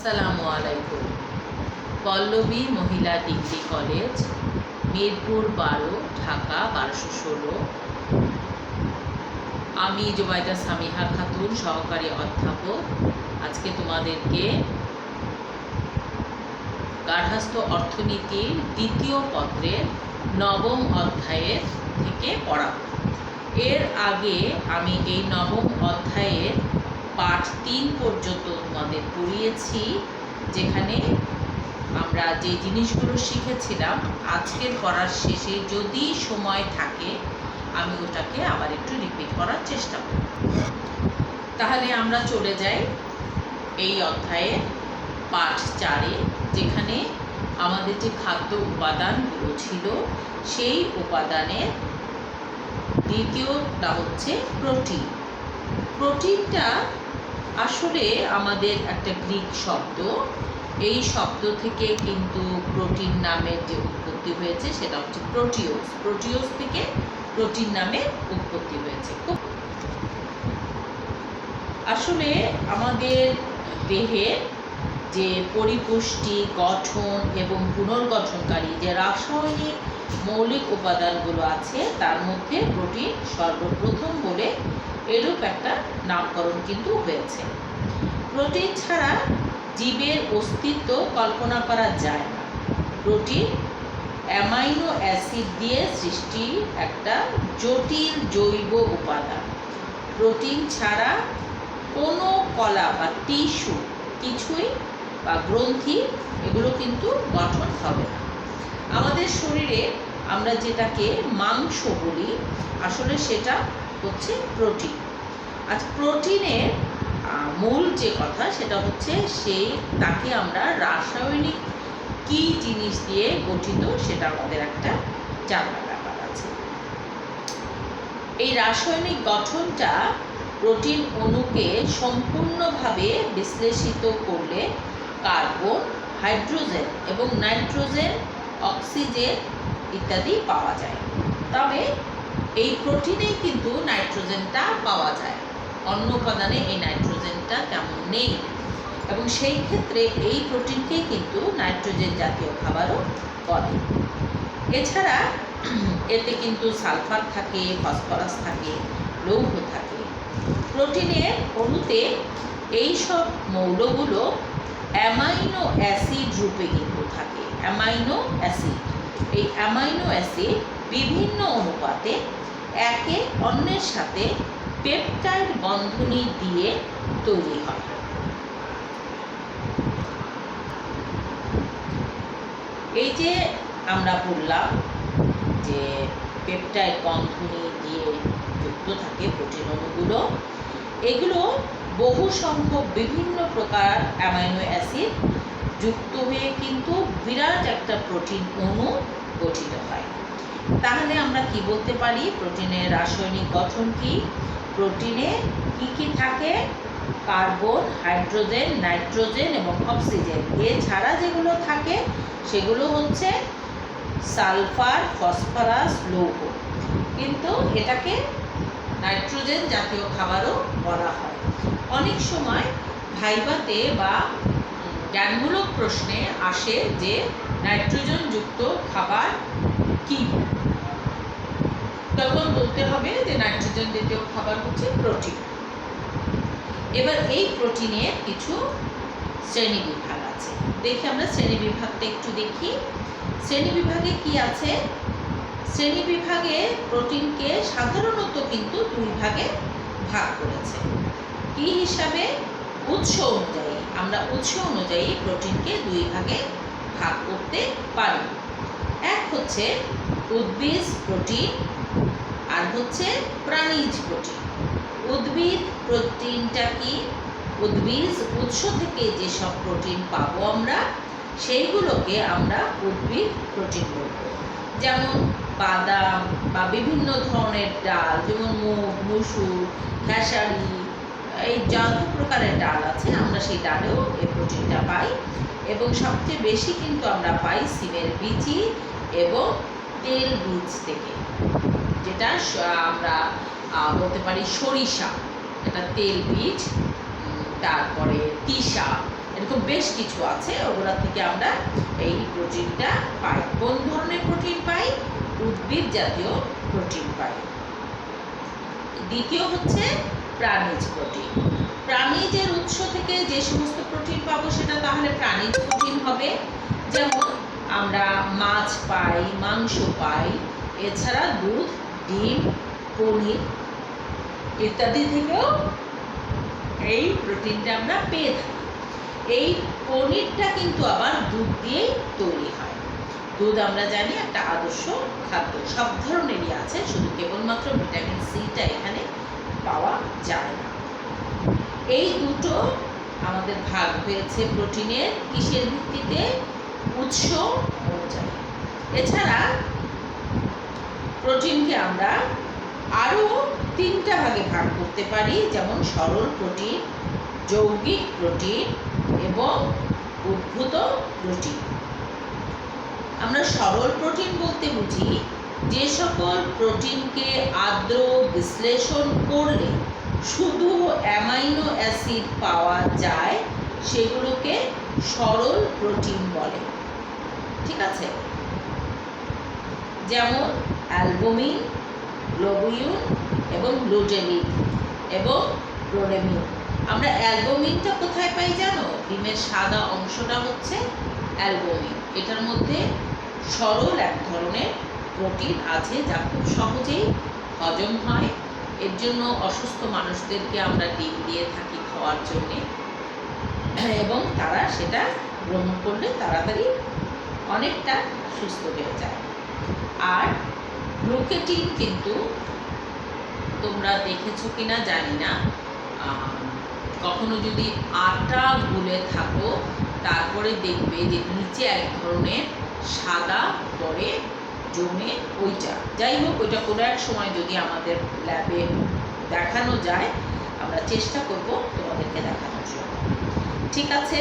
আসসালামু আলাইকুম। পল্লবী মহিলা ডিগ্রি কলেজ, মিরপুর 12, ঢাকা 1216। আমি জুবাইদা সামিহা খাতুন, সহকারী অধ্যাপক। আজকে তোমাদেরকে গার্হস্থ্য অর্থনীতির দ্বিতীয় পত্রের 9ম অধ্যায়ের থেকে পড়াবো। এর আগে আমি এই 9ম অধ্যায়ের পাঠ 3 পর্যন্ত তোমাদের পড়িয়েছি, যেখানে আমরা যে জিনিসগুলো শিখেছিলাম আজকের পড়ার শেষে যদি সময় থাকে আমি ওটাকে আবার একটু রিপিট করার চেষ্টা করব। তাহলে আমরা চলে যাই এই অধ্যায়ের পাঠ 4-এ, যেখানে আমাদের যে খাদ্য উপাদানগুলো ছিল সেই উপাদানের দ্বিতীয়টা হচ্ছে প্রোটিন। প্রোটিনটা আসলে আমাদের একটা গ্রিক শব্দ। এই শব্দ থেকে কিন্তু প্রোটিন নামের যে উৎপত্তি হয়েছে সেটা হচ্ছে প্রোটিওস। প্রোটিওস থেকে প্রোটিন নামের উৎপত্তি হয়েছে। আসলে আমাদের দেহের যে পরিপুষ্টি, গঠন এবং পুনর্গঠনকারী যে রাসায়নিক মৌলিক উপাদানগুলো আছে তার মধ্যে প্রোটিন সর্বপ্রথম বলে এরূপ একটা নামকরণ কিন্তু হয়েছে। প্রোটিন ছাড়া জীবের অস্তিত্ব কল্পনা করা যায় না। প্রোটিন অ্যামাইনো অ্যাসিড দিয়ে সৃষ্টি একটা জটিল জৈব উপাদান। প্রোটিন ছাড়া কোনো কলা বা টিস্যু কিছুই বা গ্রন্থি এগুলো কিন্তু গঠন হবে না। আমাদের শরীরে আমরা যেটাকে মাংস বলি আসলে সেটা হচ্ছে প্রোটিন। আজ প্রোটিনের মূল যে কথা সেটা হচ্ছে তাকে আমরা রাসায়নিক কি জিনিস দিয়ে গঠিত সেটা আমাদের একটা জানার ব্যাপার আছে। এই রাসায়নিক গঠনটা প্রোটিন অণুকে সম্পূর্ণভাবে বিশ্লেষিত করলে কার্বন, হাইড্রোজেন এবং নাইট্রোজেন, অক্সিজেন ইত্যাদি পাওয়া যায়। তবে এই প্রোটিনেই কিন্তু নাইট্রোজেনটা পাওয়া যায়, অন্য উপাদানে এই নাইট্রোজেনটা তেমন নেই, এবং সেই ক্ষেত্রে এই প্রোটিনকেই কিন্তু নাইট্রোজেন জাতীয় খাবারও বলে। এছাড়া এতে কিন্তু সালফার থাকে, ফসফরাস থাকে, লৌহ থাকে। প্রোটিনের অণুতে এই সব মৌলগুলো অ্যামাইনো অ্যাসিড রূপে কিন্তু থাকে। অ্যামাইনো অ্যাসিড, এই অ্যামাইনো অ্যাসিড বিভিন্ন অনুপাতে একে অন্যের সাথে পেপটাইড বন্ধনী দিয়ে তৈরি হয়। এই যে আমরা বললাম যে পেপটাইড বন্ধনী দিয়ে যুক্ত থাকে প্রোটিন অণুগুলো, এগুলো বহু সংখ্যক বিভিন্ন প্রকার অ্যামাইনো অ্যাসিড যুক্ত হয়ে কিন্তু বিরাট একটা প্রোটিন অণু গঠিত হয়। তাহলে আমরা কি বলতে পারি প্রোটিনের রাসায়নিক গঠন কি? প্রোটিনে কি কি থাকে? কার্বন, হাইড্রোজেন, নাইট্রোজেন এবং অক্সিজেন। এছাড়া যেগুলো থাকে সেগুলো হচ্ছে সালফার, ফসফরাস, লৌহ। কিন্তু এটাকে নাইট্রোজেন জাতীয় খাবারও বলা হয়। অনেক সময় ভাইভাতে বা জ্ঞানমূলক প্রশ্নে আসে যে নাইট্রোজেন যুক্ত খাবার কি, তখন বলতে হবে যে নাইট্রোজেন জাতীয় খাবার হচ্ছে প্রোটিন। এবার এই প্রোটিনের কিছু শ্রেণী বিভাগ আছে। দেখি আমরা শ্রেণী বিভাগটা একটু দেখি। শ্রেণী বিভাগে কি আছে? শ্রেণী বিভাগে প্রোটিনকে সাধারণত কিন্তু 2 ভাগে ভাগ করেছে। কি হিসাবে? উৎস অনুযায়ী। আমরা উৎস অনুযায়ী প্রোটিনকে 2 ভাগে ভাগ করতে পারি। এক হচ্ছে উদ্ভিজ প্রোটিন আর হচ্ছে প্রাণীজ প্রোটিন। উদ্ভিদ প্রোটিনটা কি? উদ্ভিজ উৎস থেকে যেসব প্রোটিন পাবো আমরা সেইগুলোকে আমরা উদ্ভিদ প্রোটিন বলব। যেমন বাদাম বা বিভিন্ন ধরনের ডাল, যেমন মুগ, মসুর, খেসারি, এই যত প্রকারের ডাল আছে আমরা সেই ডালেও এই প্রোটিনটা পাই। এবং সবচেয়ে বেশি কিন্তু আমরা পাই সিমের বীচি এবং তেল বীজ থেকে, যেটা আমরা বলতে পারি সরিষা, এটা তেল বীজ, তারপরে তিসা, এটা এরকম বেশ কিছু আছে, ওগুলা থেকে আমরা এই প্রোটিনটা পাই। কোন ধরনের প্রোটিন পাই? উদ্ভিদ জাতীয় প্রোটিন পাই। দ্বিতীয় হচ্ছে প্রাণীজ প্রোটিন। প্রাণীজের উৎস থেকে যে সমস্ত প্রোটিন পাবো সেটা তাহলে প্রাণীজ প্রোটিন হবে। যেমন আমরা মাছ পাই, মাংস পাই, এছাড়া দুধ, ডিম, পনির ইত্যাদি থেকেও এই প্রোটিনটা আমরা পেয়ে থাকি। এই পনিরটা কিন্তু আবার দুধ দিয়েই তৈরি হয়। দুধ আমরা জানি একটা আদর্শ খাদ্য, সব ধরনেরই আছে, শুধু কেবলমাত্র ভিটামিন সিটা এখানে পাওয়া যায় না। এই দুটো আমাদের ভাগ হয়েছে প্রোটিনের কিসের ভিত্তিতে? উৎস অনুযায়ী। এছাড়া প্রোটিনকে আমরা আরও 3টা ভাগে ভাগ করতে পারি, যেমন সরল প্রোটিন, যৌগিক প্রোটিন এবং উদ্ভূত প্রোটিন। আমরা সরল প্রোটিন বলতে বুঝি যে সকল প্রোটিনকে আদ্র বিশ্লেষণ করলে শুধু অ্যামাইনো অ্যাসিড পাওয়া যায়, সেগুলোকে সরল প্রোটিন বলে। ঠিক আছে? যেমন অ্যালবুমিন, গ্লোবিউল এবং গ্লুটেনিন এবং প্রোলেমিন। আমরা অ্যালবুমিনটা কোথায় পাই জানো? ডিমের সাদা অংশটা হচ্ছে অ্যালবুমিন। এটার মধ্যে সরল এক ধরনের প্রোটিন আছে যা খুব সহজেই হজম হয়। এর জন্য অসুস্থ মানুষদেরকে আমরা ডিম দিয়ে থাকি খাওয়ার জন্যে, এবং তারা সেটা গ্রহণ করলে তাড়াতাড়ি অনেকটা সুস্থ হয়ে যায়। আর গ্লুকেটিন কিন্তু তোমরা দেখেছো কিনা জানি না, কখনো যদি আটা গুলে থাকো তারপরে দেখবে যে নিচে এক ধরনের সাদা পরে জমে, ওইটা যাই হোক, ওইটা কোনো এক সময় যদি আমাদের ল্যাবে দেখানো যায় আমরা চেষ্টা করব তোমাদেরকে দেখানোর জন্য। ঠিক আছে,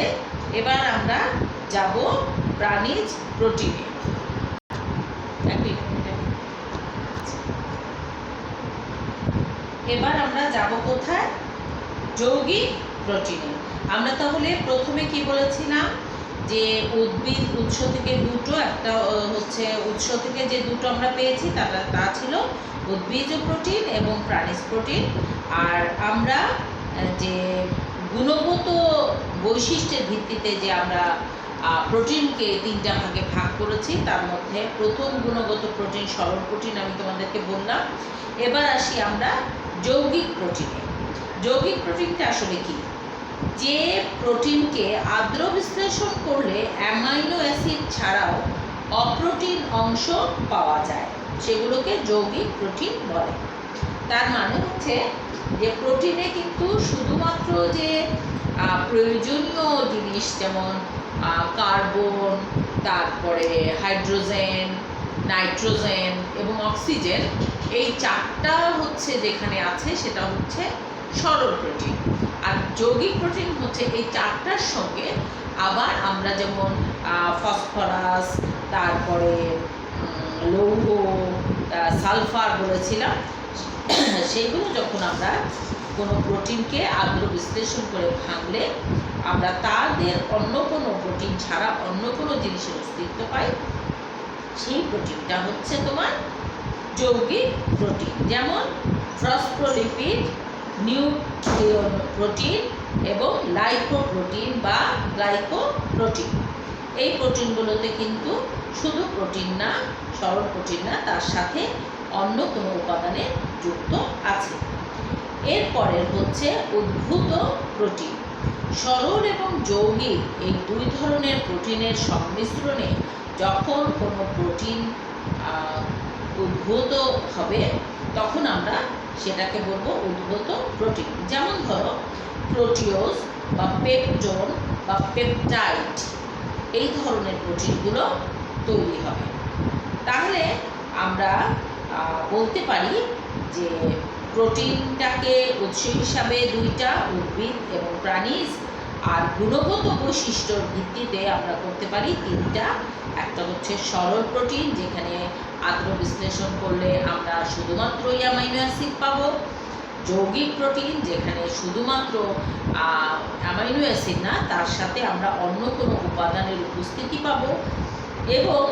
এবার আমরা যাব প্রাণীজ প্রোটিনে। এবার আমরা যাব কোথায়? যৌগিক প্রোটিনে। আমরা তাহলে প্রথমে কি বলেছিলাম যে উদ্ভিদ উৎস থেকে দুটো, একটা হচ্ছে উৎস থেকে যে দুটো আমরা পেয়েছি তা ছিল উদ্ভিজ প্রোটিন এবং প্রাণীজ প্রোটিন। আর আমরা যে গুণগত বৈশিষ্ট্যের ভিত্তিতে যে আমরা প্রোটিনকে 3টা ভাগে ভাগ করেছি, তার মধ্যে প্রথম গুণগত প্রোটিন সরল প্রোটিন আমি তোমাদেরকে বললাম। এবার আসি আমরা যৌগিক প্রোটিনে। যৌগিক প্রোটিনটা আসলে কি? যে প্রোটিনকে আদ্র বিশ্লেষণ করলে অ্যামাইনো অ্যাসিড ছাড়াও অপ্রোটিন অংশ পাওয়া যায়, সেগুলোকে যৌগিক প্রোটিন বলে। তার মানে হচ্ছে যে প্রোটিনে কিন্তু শুধুমাত্র যে প্রয়োজনীয় জিনিস যেমন কার্বন, তারপরে হাইড্রোজেন, নাইট্রোজেন এবং অক্সিজেন, এই 4টা হচ্ছে যেখানে আছে সেটা হচ্ছে সরল প্রোটিন। আর যৌগিক প্রোটিন হচ্ছে এই 4টার সঙ্গে আবার আমরা যেমন ফসফরাস, তারপরে লৌহ, সালফার বলেছিলাম, সেগুলো যখন আমরা কোনো প্রোটিনকে আদ্র বিশ্লেষণ করে ভাঙলে আমরা তাদের অন্য কোনো প্রোটিন ছাড়া অন্য কোনো জিনিসের অস্তিত্ব পাই, সেই প্রোটিনটা হচ্ছে তোমার যৌগিক প্রোটিন। যেমন ফসফোলিপিড, নিউক্লিয়ন প্রোটিন এবং লাইপোপ্রোটিন বা গ্লাইকোপ্রোটিন। এই প্রোটিনগুলোতে কিন্তু শুধু প্রোটিন না, সরল প্রোটিন না, তার সাথে অন্য কোনো উপাদানে যুক্ত আছে। এরপরের হচ্ছে উদ্ভূত প্রোটিন। সরল এবং যৌগিক এই 2 ধরনের প্রোটিনের সংমিশ্রণে যখন কোনো প্রোটিন উদ্ভূত হবে তখন আমরা সেটাকে বলবো উদ্ভূত প্রোটিন। যেমন ধরো প্রোটিওজ বা পেপটোন বা পেপটাইড, এই ধরনের প্রোটিনগুলো তৈরি হবে। তাহলে আমরা বলতে পারি যে প্রোটিনটাকে উৎস হিসাবে 2টা, উদ্ভিদ এবং প্রাণীজ, আর গুণগত বৈশিষ্ট্যর ভিত্তিতে আমরা করতে পারি 3টা। একটা হচ্ছে সরল প্রোটিন, যেখানে আদ্র বিশ্লেষণ করলে আমরা শুধুমাত্র অ্যামাইনো অ্যাসিড পাবো। যৌগিক প্রোটিন, যেখানে শুধুমাত্র অ্যামাইনো অ্যাসিড না, তার সাথে আমরা অন্য কোনো উপাদানের উপস্থিতি পাবো। এবং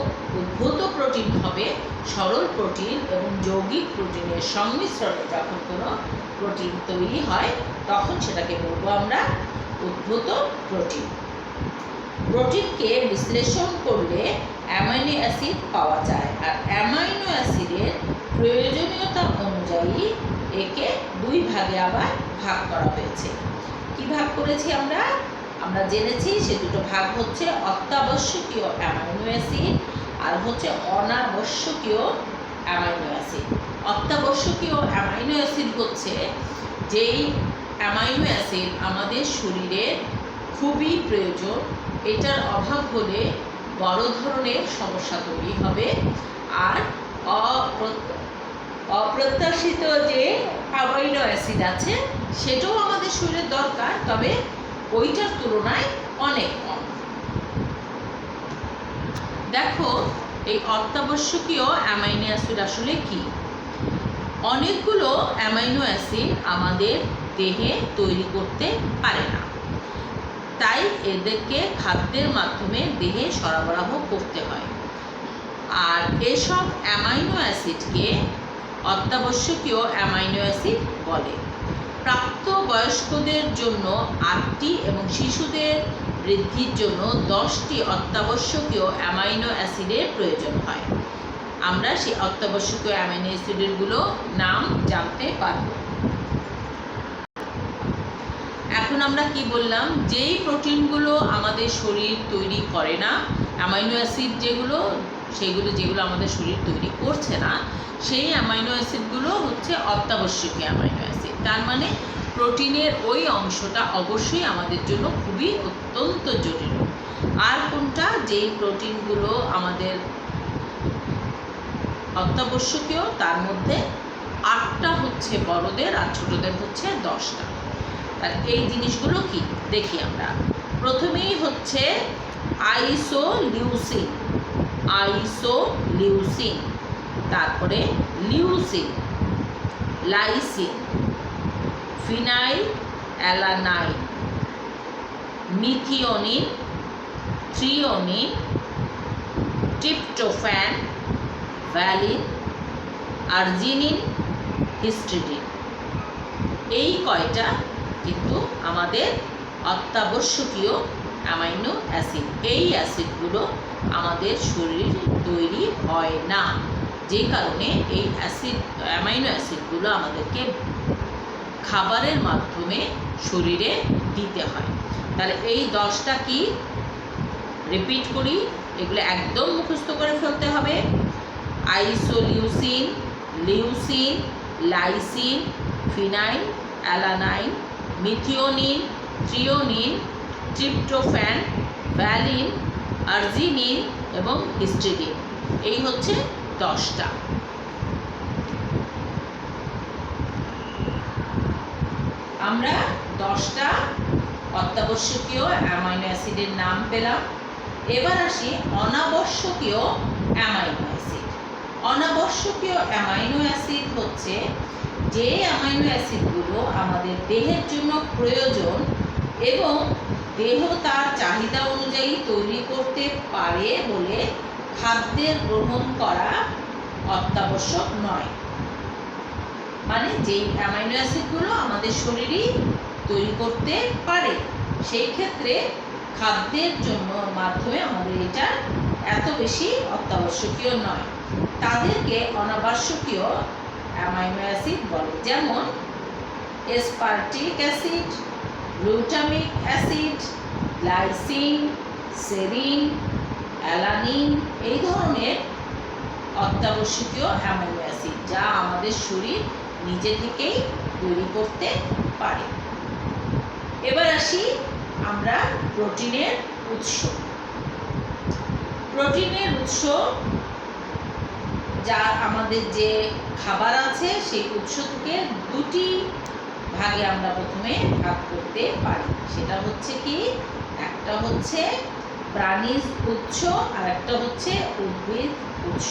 উদ্ভূত প্রোটিন হবে সরল প্রোটিন এবং যৌগিক প্রোটিনের সংমিশ্রণে যখন কোনো প্রোটিন তৈরি হয় তখন সেটাকে বলবো আমরা উদ্ভূত প্রোটিন। প্রোটিনকে বিশ্লেষণ করলে অ্যামাইনো অ্যাসিড পাওয়া যায়, আর অ্যামাইনো অ্যাসিডের প্রয়োজনীয়তা অনুযায়ী একে দুই ভাগে আবার ভাগ করা হয়েছে। কি ভাগ করেছি আমরা জেনেছি সে দুটো ভাগ হচ্ছে অত্যাবশ্যকীয় অ্যামাইনো অ্যাসিড আর হচ্ছে অনাবশ্যকীয় অ্যামাইনো অ্যাসিড। অত্যাবশ্যকীয় অ্যামাইনো অ্যাসিড হচ্ছে যেই অ্যামাইনো অ্যাসিড আমাদের শরীরে খুবই প্রয়োজন, এটার অভাব হলে বড় ধরনের সমস্যা তৈরি হবে। আর অপ্রত্যাশিত যে অ্যামাইনো অ্যাসিড আছে সেটাও আমাদের শরীরের দরকার, তবে ওইটার তুলনায় অনেক কম। দেখো এই অত্যাবশ্যকীয় অ্যামাইনো অ্যাসিড আসলে কি? অনেকগুলো অ্যামাইনো অ্যাসিড আমাদের দেহে তৈরি করতে পারে না, তাই এদেরকে খাদ্যের মাধ্যমে দেহে সরবরাহ করতে হয়। আর এসব অ্যামাইনো অ্যাসিডকে অত্যাবশ্যকীয় অ্যামাইনো অ্যাসিড বলে। প্রাপ্তবয়স্কদের জন্য 8টি এবং শিশুদের বৃদ্ধির জন্য 10টি অত্যাবশ্যকীয় অ্যামাইনো অ্যাসিডের প্রয়োজন হয়। আমরা সেই অত্যাবশ্যকীয় অ্যামাইনো অ্যাসিডেরগুলো নাম জানতে পারব। এখন আমরা কি বললাম, যেই প্রোটিনগুলো আমাদের শরীর তৈরি করে না, অ্যামাইনো অ্যাসিড যেগুলো আমাদের শরীর তৈরি করছে না, সেই অ্যামাইনো অ্যাসিডগুলো হচ্ছে অত্যাবশ্যকীয় অ্যামাইনো অ্যাসিড। তার মানে প্রোটিনের ওই অংশটা অবশ্যই আমাদের জন্য খুবই অত্যন্ত জরুরি। আর কোনটা? যেই প্রোটিনগুলো আমাদের অত্যাবশ্যকীয় তার মধ্যে 8টা হচ্ছে বড়দের আর ছোটদের হচ্ছে 10টা। আর এই জিনিসগুলো কি দেখি আমরা। প্রথমেই হচ্ছে আইসোলিউসিন, তারপরে leucine, lysine, phenyl alanine, methionine, threonine, tryptophan, valine, arginine, histidine. এই কয়টা কিন্তু আমাদের অত্যাবশ্যকীয় অ্যামাইনো অ্যাসিড। এই অ্যাসিডগুলো আমাদের শরীর তৈরি হয় না, যে কারণে এই অ্যামাইনো অ্যাসিডগুলো আমাদেরকে খাবারের মাধ্যমে শরীরে দিতে হয়। তাহলে এই 10টা কি রিপিট করি, এগুলো একদম মুখস্থ করে ফেলতে হবে। Isoleucine, leucine, lysine, phenyl alanine, methionine, threonine, tryptophan, valine, arginine এবং হিস্টিডিন। এই হচ্ছে 10টা। আমরা 10টা অত্যাবশ্যকীয় অ্যামাইনো অ্যাসিডের নাম পেলাম। এবার আসি অনাবশ্যকীয় অ্যামাইনো অ্যাসিড। অনাবশ্যকীয় অ্যামাইনো অ্যাসিড হচ্ছে যে অ্যামাইনো অ্যাসিডগুলো আমাদের দেহের জন্য প্রয়োজন এবং দেহ তার চাহিদা অনুযায়ী তৈরি করতে পারে বলে খাদ্যের গ্রহণ করা অত্যাবশ্যক নয়। মানে যেই অ্যামাইনো অ্যাসিডগুলো আমাদের শরীরই তৈরি করতে পারে, সেই ক্ষেত্রে খাদ্যের জন্য মাধ্যমে আমাদের এটা এত বেশি অত্যাবশ্যকীয় নয়, তাদেরকে অনাবশ্যকীয় অ্যামাইনো অ্যাসিড বলে। যেমন aspartic acid, glutamic acid, glycine, serine, alanine, এই ধরনের অত্যাবশ্যকীয় অ্যামাইনো অ্যাসিড যা আমাদের শরীর নিজে থেকেই তৈরি করতে পারে। এবার আসি আমরা প্রোটিনের উৎস। প্রোটিনের উৎস যা আমাদের যে খাবার আছে সেই উৎস থেকে 2টি ভাগে আমরা প্রথমে ভাগ করতে পারি। সেটা হচ্ছে কি, একটা হচ্ছে প্রাণীজ উৎস আর একটা হচ্ছে উদ্ভিদ উৎস।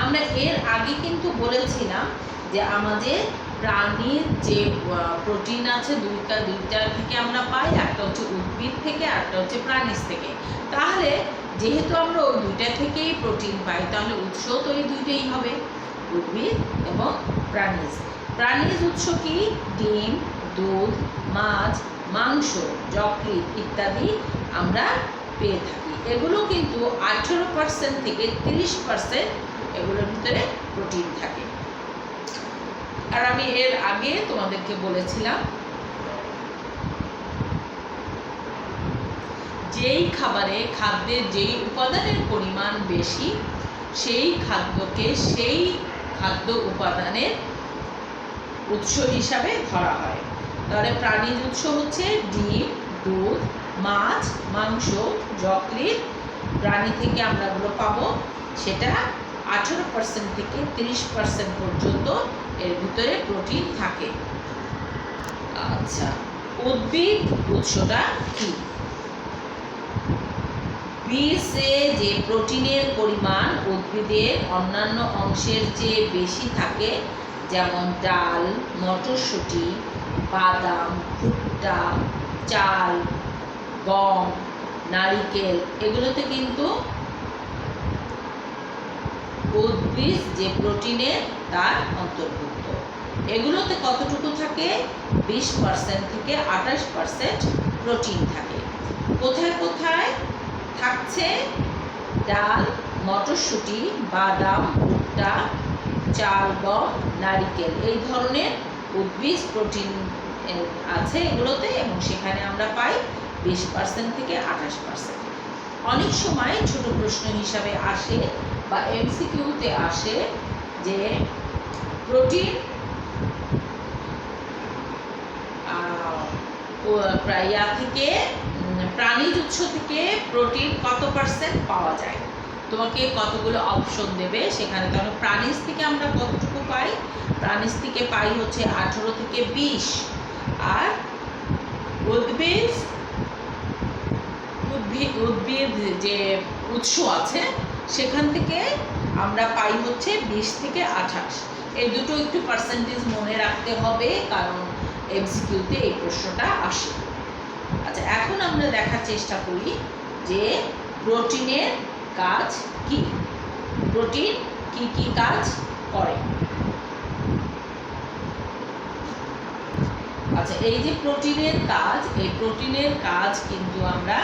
আমরা এর আগে কিন্তু বলেছিলাম যে আমাদের প্রাণীর যে প্রোটিন আছে দুইটা থেকে আমরা পাই, একটা হচ্ছে উদ্ভিদ থেকে আর একটা হচ্ছে প্রাণীজ থেকে। তাহলে যেহেতু আমরা ওই দুইটা থেকেই প্রোটিন পাই, তাহলে উৎস তো এই দুইটাই হবে, উদ্ভিদ এবং প্রাণীজ। প্রাণীজ উৎস কি? ডিম, দুধ, মাছ, মাংস, যকৃৎ ইত্যাদি আমরা পেয়ে থাকি। এগুলো কিন্তু 18% থেকে 30% এগুলোর ভিতরে প্রোটিন থাকে। আর আমি এর আগে তোমাদেরকে বলেছিলাম যেই খাদ্যের যেই উপাদানের পরিমাণ বেশি, সেই খাদ্যকে সেই খাদ্য উপাদানের উৎস হিসাবে ধরা হয়। তাহলে প্রাণীজ উৎস হচ্ছে ডিম, দুধ, মাছ, মাংস, যকৃৎ, প্রাণী থেকে আমরা এগুলো পাবো। সেটা 18% থেকে 30% পর্যন্ত এর ভিতরে প্রোটিন থাকে। আচ্ছা, উদ্ভিদ উৎসটা কি? বীজে যে প্রোটিনের পরিমাণ উদ্ভিদের অন্যান্য অংশের চেয়ে বেশি থাকে, যেমন ডাল, মটরশুঁটি, বাদাম, ভুট্টা, চাল, গম, নারিকেল, এগুলোতে কিন্তু উদ্ভিদ যে প্রোটিনের তার অন্তর্ভুক্ত। এগুলোতে কতটুকু থাকে? 20% থেকে 28% প্রোটিন থাকে। কোথায় কোথায় থাকছে? ডাল, মটরশুঁটি, বাদাম, ভুট্টা, চাল, গম, নারিকেল, এই ধরনের উদ্ভিদ প্রোটিন আছে এগুলোতে, এবং সেখানে আমরা পাই 20% থেকে 28%। অনেক সময় ছোট প্রশ্ন হিসাবে আসে বা এমসিকিউতে আসে যে প্রোটিন থেকে প্রাণীজ উৎস থেকে প্রোটিন কত পার্সেন্ট পাওয়া যায়। তোমাকে কতগুলো অপশন দেবে সেখানে। তাহলে প্রাণীজ থেকে আমরা কতটুকু পাই? প্রাণীজ থেকে পাই হচ্ছে 18 থেকে 20, আর উদ্ভিদ যে উৎস আছে সেখান থেকে আমরা পাই হচ্ছে 20 থেকে 28। এই দুটো একটু পার্সেন্টেজ মনে রাখতে হবে, কারণ এমসিকিউতে এই প্রশ্নটা আসে। আচ্ছা, এখন আমরা দেখার চেষ্টা করি যে প্রোটিনের কাজ কি, প্রোটিন কি কি কাজ করে। আচ্ছা, এই যে প্রোটিনের কাজ, এই প্রোটিনের কাজ কিন্তু আমরা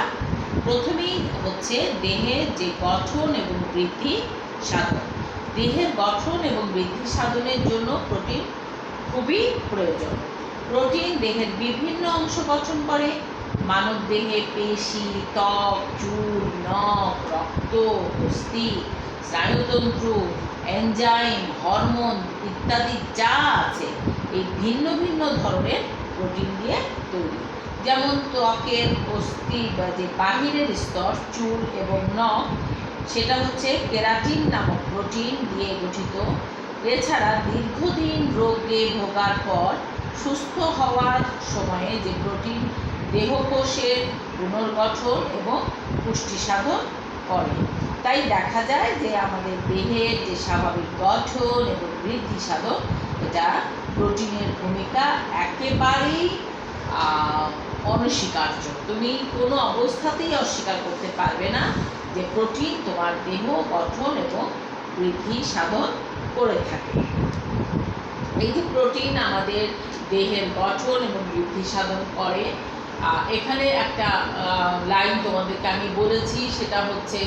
প্রথমেই হচ্ছে দেহের যে গঠন এবং বৃদ্ধি সাধন। দেহের গঠন এবং বৃদ্ধি সাধনের জন্য প্রোটিন খুবই প্রয়োজন। প্রোটিন দেহের বিভিন্ন অংশ গঠন করে। মানব দেহে পেশি, ত্বক, চুল, নখ, রক্ত, অস্থি, স্নায়ুতন্ত্র, এনজাইম, হরমোন ইত্যাদি যা আছে এই ভিন্ন ভিন্ন ধরনের প্রোটিন দিয়ে তৈরি। যেমন ত্বকের অস্থি বা যে বাহিরের স্তর, চুল এবং নখ, সেটা হচ্ছে কেরাটিন নামক প্রোটিন দিয়ে গঠিত। এছাড়া দীর্ঘদিন রোগে ভোগার পর সুস্থ হওয়ার সময়ে যে প্রোটিন দেহকোষের পুনর্গঠন এবং পুষ্টি সাধন করে। তাই দেখা যায় যে আমাদের দেহের যে স্বাভাবিক গঠন এবং বৃদ্ধি সাধন, এটা প্রোটিনের ভূমিকা একেবারেই অনস্বীকার্য। তুমি কোনো অবস্থাতেই অস্বীকার করতে পারবে না যে প্রোটিন তোমার দেহ গঠন এবং বৃদ্ধি সাধন করে থাকে। এই যে প্রোটিন আমাদের দেহের গঠন এবং বৃদ্ধি সাধন করে, এখানে একটা লাইন তোমাদেরকে আমি বলেছি, সেটা হচ্ছে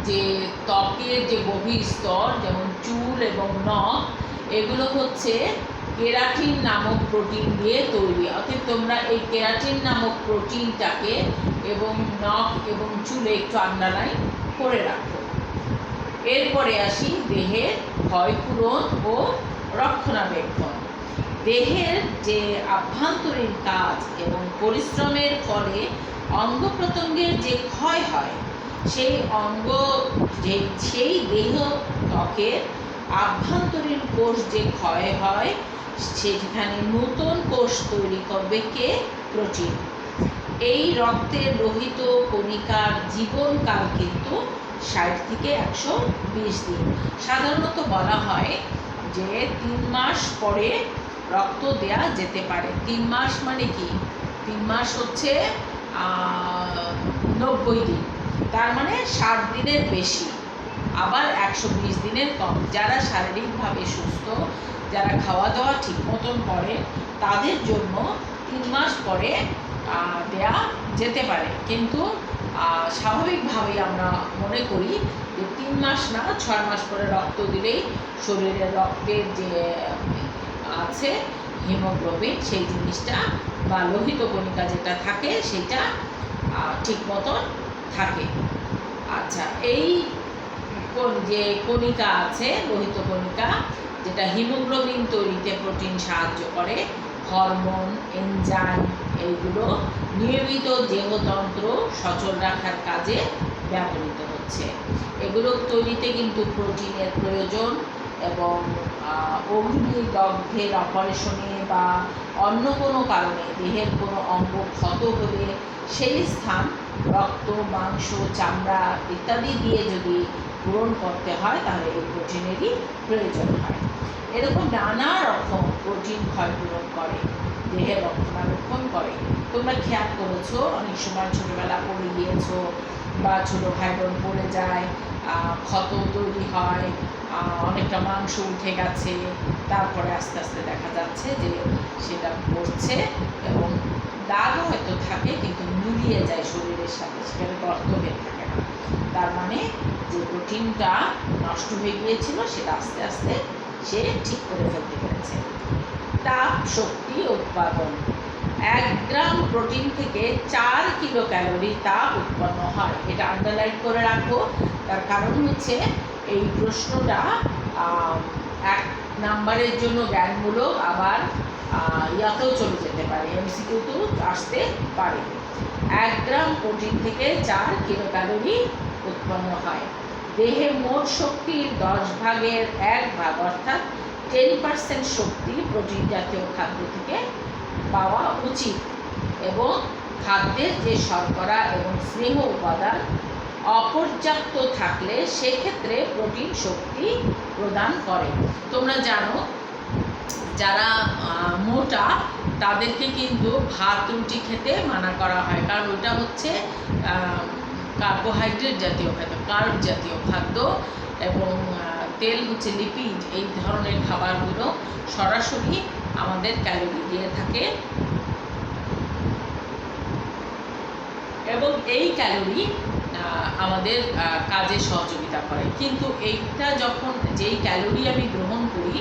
যে ত্বকের যে গভীর স্তর যেমন চুল এবং নখ, এগুলো হচ্ছে কেরাটিন নামক প্রোটিন দিয়ে তৈরি। অর্থাৎ তোমরা এই কেরাটিন নামক প্রোটিনটাকে এবং নখ এবং চুলে একটু আন্ডারলাইন করে রাখো। এরপরে আসি দেহের ক্ষয়পূরণ ও রক্ষণাবেক্ষণ। দেহের যে আভ্যন্তরীণ কাজ এবং পরিশ্রমের ফলে অঙ্গ প্রত্যঙ্গের যে ক্ষয় হয়, সেই দেহ ত্বকের আভ্যন্তরীণ কোষ যে ক্ষয় হয়, সেখানে নতুন কোষ তৈরি করবে কে? প্রোটিন। এই রক্তের লোহিত কণিকার জীবনকাল কিন্তু 60 থেকে 120 দিন। সাধারণত বলা হয় যে 3 মাস পরে রক্ত দেয়া যেতে পারে। 3 মাস মানে কি? 3 মাস হচ্ছে 90 দিন, তার মানে 60 দিনের বেশি, আবার 120 দিনের কম। যারা শারীরিকভাবে সুস্থ, যারা খাওয়া দাওয়া ঠিক মতন করে, তাদের জন্য 3 মাস পরে দেয়া যেতে পারে। কিন্তু স্বাভাবিকভাবেই আমরা মনে করি যে 3 মাস না, 6 মাস পরে রক্ত দিলেই শরীরের রক্তের যে আছে হিমোগ্লোবিন, সেই জিনিসটা বা লোহিত কণিকা যেটা থাকে সেটা ঠিক মতন থাকে। আচ্ছা, এই যে কণিকা আছে, লোহিত কণিকা, যেটা হিমোগ্লোবিন তৈরিতে প্রোটিন সাহায্য করে, হরমোন, এনজাইম, এইগুলো নিয়মিত দেহতন্ত্র সচল রাখার কাজে ব্যবহৃত হচ্ছে। এগুলো তৈরিতে কিন্তু প্রোটিনের প্রয়োজন, এবং অগ্নিদগ্ধের অপারেশনে বা অন্য কোনো কারণে দেহের কোনো অঙ্গ ক্ষত হলে সেই স্থান রক্ত, মাংস, চামড়া ইত্যাদি দিয়ে যদি পূরণ করতে হয়, তাহলে এই প্রোটিনেরই প্রয়োজন হয়। এরকম নানা রকম প্রোটিন ক্ষয়পূরণ করে, দেহের রক্ষণাবেক্ষণ করে। তোমরা খেয়াল করেছো, অনেক সময় ছোটোবেলা পড়ে গিয়েছো বা ছোটো ভাই বোন পড়ে যায়, ক্ষত তৈরি হয়, অনেকটা মাংস উঠে গেছে, তারপরে আস্তে আস্তে দেখা যাচ্ছে যে সেটা পড়ছে এবং দাগ হয়তো থাকে কিন্তু মিলিয়ে যায় শরীরের সাথে, সেখানে গর্ত হয়ে থাকে না। তার মানে যে প্রোটিনটা নষ্ট হয়ে গিয়েছিল সেটা আস্তে আস্তে সে ঠিক করে ফেলতে পেরেছে। তাপ শক্তি উৎপাদন। 1 গ্রাম প্রোটিন থেকে 4 কিলো ক্যালোরি তাপ উৎপন্ন হয়। এটা আন্ডারলাইন করে রাখো, তার কারণ হচ্ছে এই প্রশ্নটা 1 নাম্বারের জন্য জ্ঞানমূলক, আবার ইয়াতেও চলে যেতে পারে, এমসিকিউতেও আসতে পারে। 1 গ্রাম প্রোটিন থেকে 4 কিলো ক্যালোরি উৎপন্ন হয়। দেহের মোট শক্তির 10 ভাগের 1 ভাগ অর্থাৎ 10% শক্তি প্রোটিন জাতীয় খাদ্য থেকে পাওয়া উচিত, এবং খাদ্যের যে শর্করা এবং স্নেহ উপাদান অপর্যাপ্ত থাকলে সেক্ষেত্রে প্রোটিন শক্তি প্রদান করে। তোমরা জানো, যারা মোটা তাদেরকে কিন্তু ভাত রুটি খেতে মানা করা হয়, কারণ ওটা হচ্ছে কার্বোহাইড্রেট জাতীয় খাদ্য, কার্ব জাতীয় খাদ্য, এবং তেল হচ্ছে লিপিড। এই ধরনের খাবারগুলো সরাসরি আমাদের ক্যালোরি দিয়ে থাকে, এবং এই ক্যালোরি আমাদের কাজে সহযোগিতা করে। কিন্তু এইটা যখন, যেই ক্যালোরি আমি গ্রহণ করি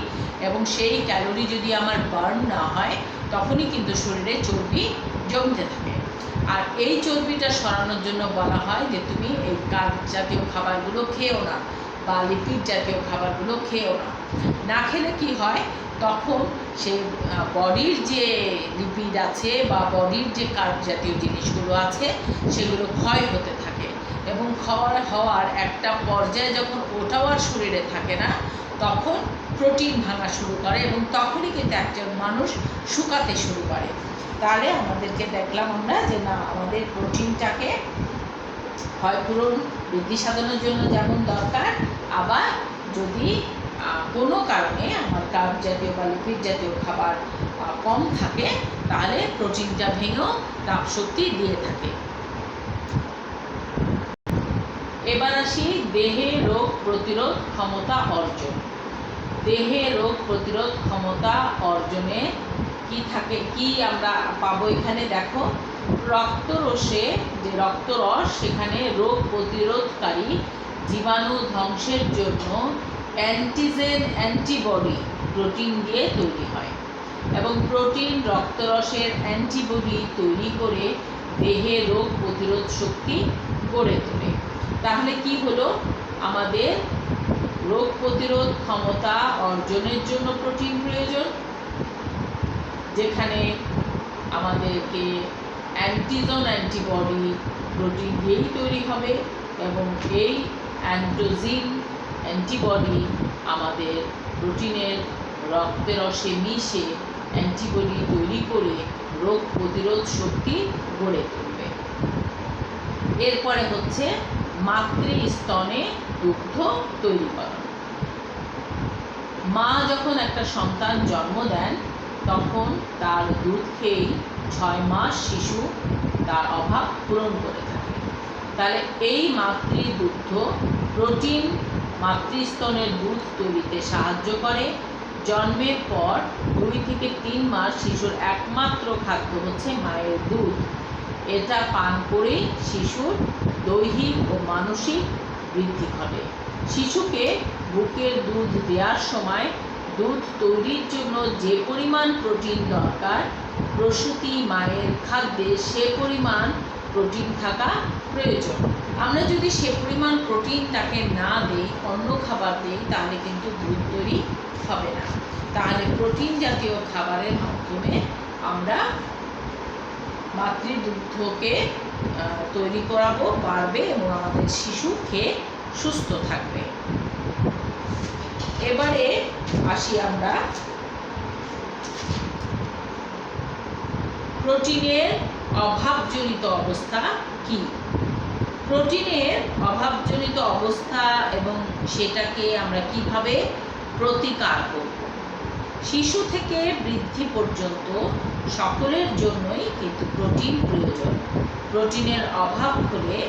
এবং সেই ক্যালোরি যদি আমার বার্ন না হয়, তখনই কিন্তু শরীরে চর্বি জমতে থাকে। আর এই চর্বিটা সরানোর জন্য বলা হয় যে তুমি এই কার্ব জাতীয় খাবারগুলো খেও না, বা লিপিড জাতীয় খাবারগুলো খেও না। না খেলে কি হয়, তখন সেই বডির যে লিপিড আছে বা বডির যে কার্ব জাতীয় জিনিসগুলো আছে সেগুলো ক্ষয় হতে থাকে, এবং হওয়ার একটা পর্যায়ে যখন ওটাও আর শরীরে থাকে না, তখন প্রোটিন ভাঙা শুরু করে, এবং তখনই কিন্তু একজন মানুষ শুকাতে শুরু করে। তাহলে আমাদেরকে দেখলাম আমরা যে না, আমাদের প্রোটিনটাকে ক্ষয়পূরণ বৃদ্ধি সাধনের জন্য যেমন দরকার, আবার যদি কোনো কারণে আমার কার্ব জাতীয় বা লিপিড জাতীয় খাবার কম থাকে, তাহলে প্রোটিনটা ভেঙেও তাপশক্তি দিয়ে থাকে। এবার আসি দেহে রোগ প্রতিরোধ ক্ষমতা অর্জন। দেহে রোগ প্রতিরোধ ক্ষমতা অর্জনে কি থাকে, কি আমরা পাবো এখানে দেখো, রক্তরসে যে রক্তরস, সেখানে রোগ প্রতিরোধকারী জীবাণু ধ্বংসের জন্য অ্যান্টিজেন অ্যান্টিবডি প্রোটিন দিয়ে তৈরি হয়, এবং প্রোটিন রক্তরসের অ্যান্টিবডি তৈরি করে দেহে রোগ প্রতিরোধ শক্তি গড়ে তোলে। তাহলে কি হলো, আমাদের রোগ প্রতিরোধ ক্ষমতা অর্জনের জন্য প্রোটিন প্রয়োজন, যেখানে আমাদেরকে অ্যান্টিজেন অ্যান্টিবডি প্রোটিন দিয়েই তৈরি হবে, এবং এই অ্যান্টিজেন অ্যান্টিবডি আমাদের প্রোটিনের রক্তরসে মিশে অ্যান্টিবডি তৈরি করে রোগ প্রতিরোধ শক্তি গড়ে তোলে। এরপরে হচ্ছে মাতৃস্তনে দুগ্ধ তৈরিকরণ। মা যখন একটা সন্তান জন্ম দেন তখন তার দুধ খেয়েই 6 মাস শিশু তার অভাব পূরণ করে থাকে। তাহলে এই মাতৃদুগ্ধ প্রোটিন মাতৃস্তনের দুধ তৈরিতে সাহায্য করে। জন্মের পর 2 থেকে 3 মাস শিশুর একমাত্র খাদ্য হচ্ছে মায়ের দুধ। এটা পান করে শিশুর দৈহিক ও মানসিক বৃদ্ধি ঘটে। শিশুকে বুকের দুধ দেওয়ার সময় দুধ তৈরির জন্য যে পরিমাণ প্রোটিন দরকার, প্রসূতি মায়ের খাদ্যে সে পরিমাণ প্রোটিন থাকা প্রয়োজন। আমরা যদি সে পরিমাণ প্রোটিন তাকে না দিই, অন্য খাবার দিই, তাহলে কিন্তু দুধ তৈরি হবে না। তাহলে প্রোটিন জাতীয় খাবারের মাধ্যমে আমরা মাতৃদুগ্ধকে তৈরি করাবো, বাড়বে এবং আমাদের শিশু খেয়ে সুস্থ থাকবে। এবারে আসি আমরা প্রোটিনের অভাবজনিত অবস্থা কি। প্রোটিনের অভাবজনিত অবস্থা এবং সেটাকে আমরা কিভাবে প্রতিকার করব। শিশু থেকে বৃদ্ধি পর্যন্ত সকলের জন্যই কিন্তু প্রোটিন প্রয়োজন। প্রোটিনের অভাব হলে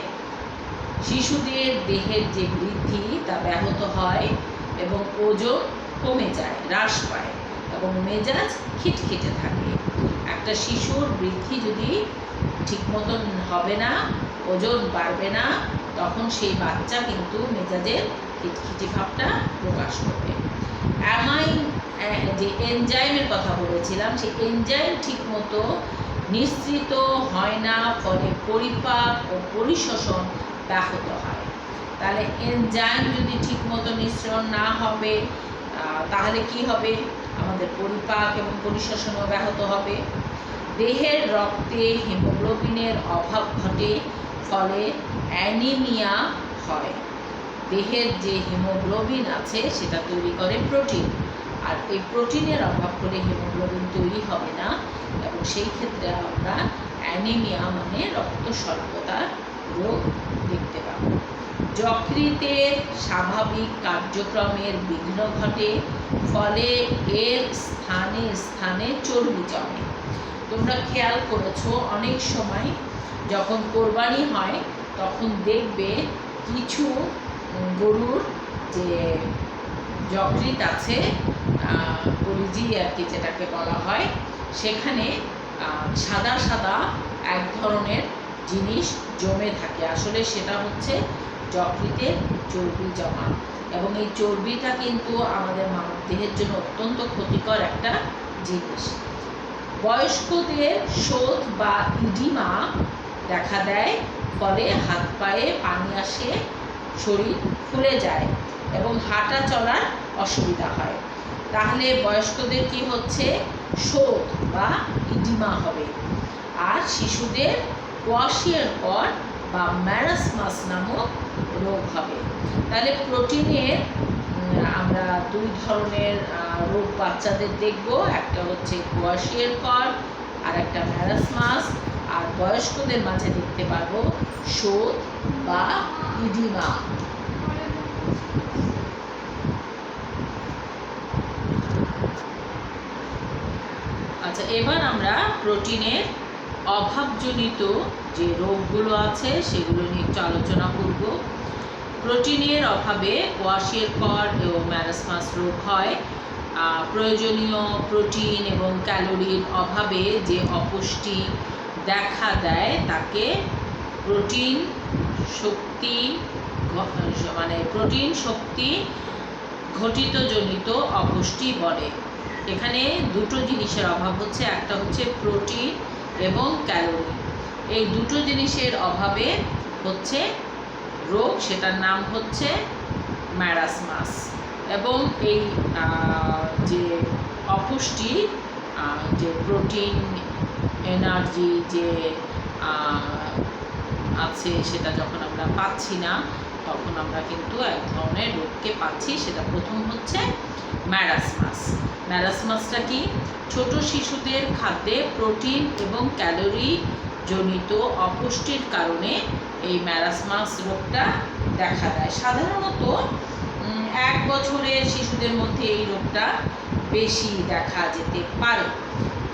শিশুদের দেহের যে বৃদ্ধি তা ব্যাহত হয় এবং ওজন কমে যায়, হ্রাস পায় এবং মেজাজ খিটখিটে থাকে। একটা শিশুর বৃদ্ধি যদি ঠিক মতন হবে না, ওজন বাড়বে না, তখন সেই বাচ্চা কিন্তু মেজাজের খিটখিটি ভাবটা প্রকাশ করবে। যে এনজাইমের কথা বলেছিলাম, সেই এনজাইম ঠিক মতো নিঃসৃত হয় না, ফলে পরিপাক ও পরিশোষণ ব্যাহত হয়। তাহলে এনজাইম যদি ঠিক মতো নিঃসরণ না হবে তাহলে কি হবে? আমাদের পরিপাক এবং পরিশোষণও ব্যাহত হবে। দেহের রক্তে হিমোগ্লোবিনের অভাব ঘটে, ফলে অ্যানিমিয়া হয়। দেহের যে হিমোগ্লোবিন আছে সেটা তৈরি করে প্রোটিন, আর এই প্রোটিনের অভাব হলে হিমোগ্লোবিন তৈরি হবে না এবং সেই ক্ষেত্রে আমরা অ্যানিমিয়া মানে রক্ত স্বল্পতার রোগ দেখতে পাব। যকৃতের স্বাভাবিক কার্যক্রমের বিঘ্ন ঘটে, ফলে এর স্থানে স্থানে চর্বি জমে। তোমরা খেয়াল করেছো, অনেক সময় যখন কোরবানি হয় তখন দেখবে কিছু গরুর যে যকৃৎ আছে, কলিজি আর কি যেটাকে বলা হয়, সেখানে সাদা সাদা এক ধরনের জিনিস জমে থাকে। আসলে সেটা হচ্ছে যকৃতের চর্বি জমা, এবং এই চর্বিটা কিন্তু আমাদের মানবদেহের জন্য অত্যন্ত ক্ষতিকর একটা জিনিস। বয়স্কদের শোথ বা ইডিমা দেখা দেয়, ফলে হাত পায়ে পানি আসে, শরীর ফুলে যায় এবং হাঁটা চলার অসুবিধা হয়। তাহলে বয়স্কদের কি হচ্ছে? শোথ বা ইডিমা হবে। আর শিশুদের কোয়াশিয়ারকর বা ম্যারাসমাস নামক রোগ হবে। তাহলে প্রোটিনের আমরা 2 ধরনের রোগ বাচ্চাদের দেখব, একটা হচ্ছে কোয়াশিয়ারকর আর একটা ম্যারাসমাস। আর বয়স্কদের মাঝে দেখতে পারবো শোথ বা ইডিমা। আচ্ছা, এবার আমরা প্রোটিনের অভাবজনিত যে রোগগুলো আছে সেগুলো নিয়ে একটু আলোচনা করব। প্রোটিনের অভাবে কোয়াশিয়ারকর ও ম্যারাসমাস রোগ হয়। প্রয়োজনীয় প্রোটিন এবং ক্যালোরির অভাবে যে অপুষ্টি দেখা দেয় তাকে প্রোটিন শক্তি ঘটিতজনিত অপুষ্টি বলে। এখানে 2টো জিনিসের অভাব হচ্ছে, একটা হচ্ছে প্রোটিন এবং ক্যালোরি। এই 2টো জিনিসের অভাবে হচ্ছে রোগ, সেটার নাম হচ্ছে ম্যারাসমাস। এবং এই যে অপুষ্টি, যে প্রোটিন এনার্জি যে আছে সেটা যখন আমরা পাচ্ছি না, তখন আমরা কিন্তু এক ধরনের রোগকে পাচ্ছি। সেটা প্রথম হচ্ছে ম্যারাসমাস। ম্যারাসমাসটা কি? ছোট শিশুদের খাদ্যে প্রোটিন এবং ক্যালোরি জনিত অপুষ্টির কারণে এই ম্যারাসমাস রোগটা দেখা দেয়। সাধারণত 1 বছরের শিশুদের মধ্যে এই রোগটা বেশি দেখা যেতে পারে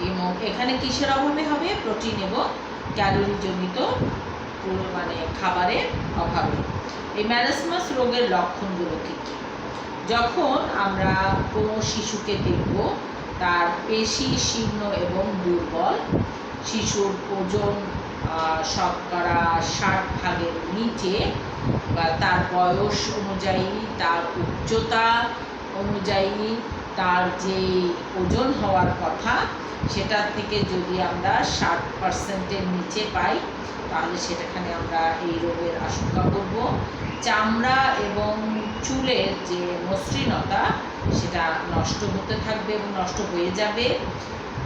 এবং এখানে কিসের অভাবে হবে? প্রোটিন এবং ক্যালোরিজনিত মানে খাবারের অভাবে। এই ম্যারাসমাস রোগের লক্ষণগুলো কী কী? যখন আমরা কোনো শিশুকে দেখব তার পেশি শীর্ণ এবং দুর্বল, শিশুর ওজন শতকরা 60 ভাগের নিচে, বা তার বয়স অনুযায়ী, তার উচ্চতা অনুযায়ী তার যে ওজন হওয়ার কথা সেটার থেকে যদি আমরা 60%-এর নিচে পাই তাহলে সেটাখানে আমরা এই রোগের আশঙ্কা করব। চামড়া এবং চুলের যে মসৃণতা সেটা নষ্ট হতে থাকবে এবং নষ্ট হয়ে যাবে,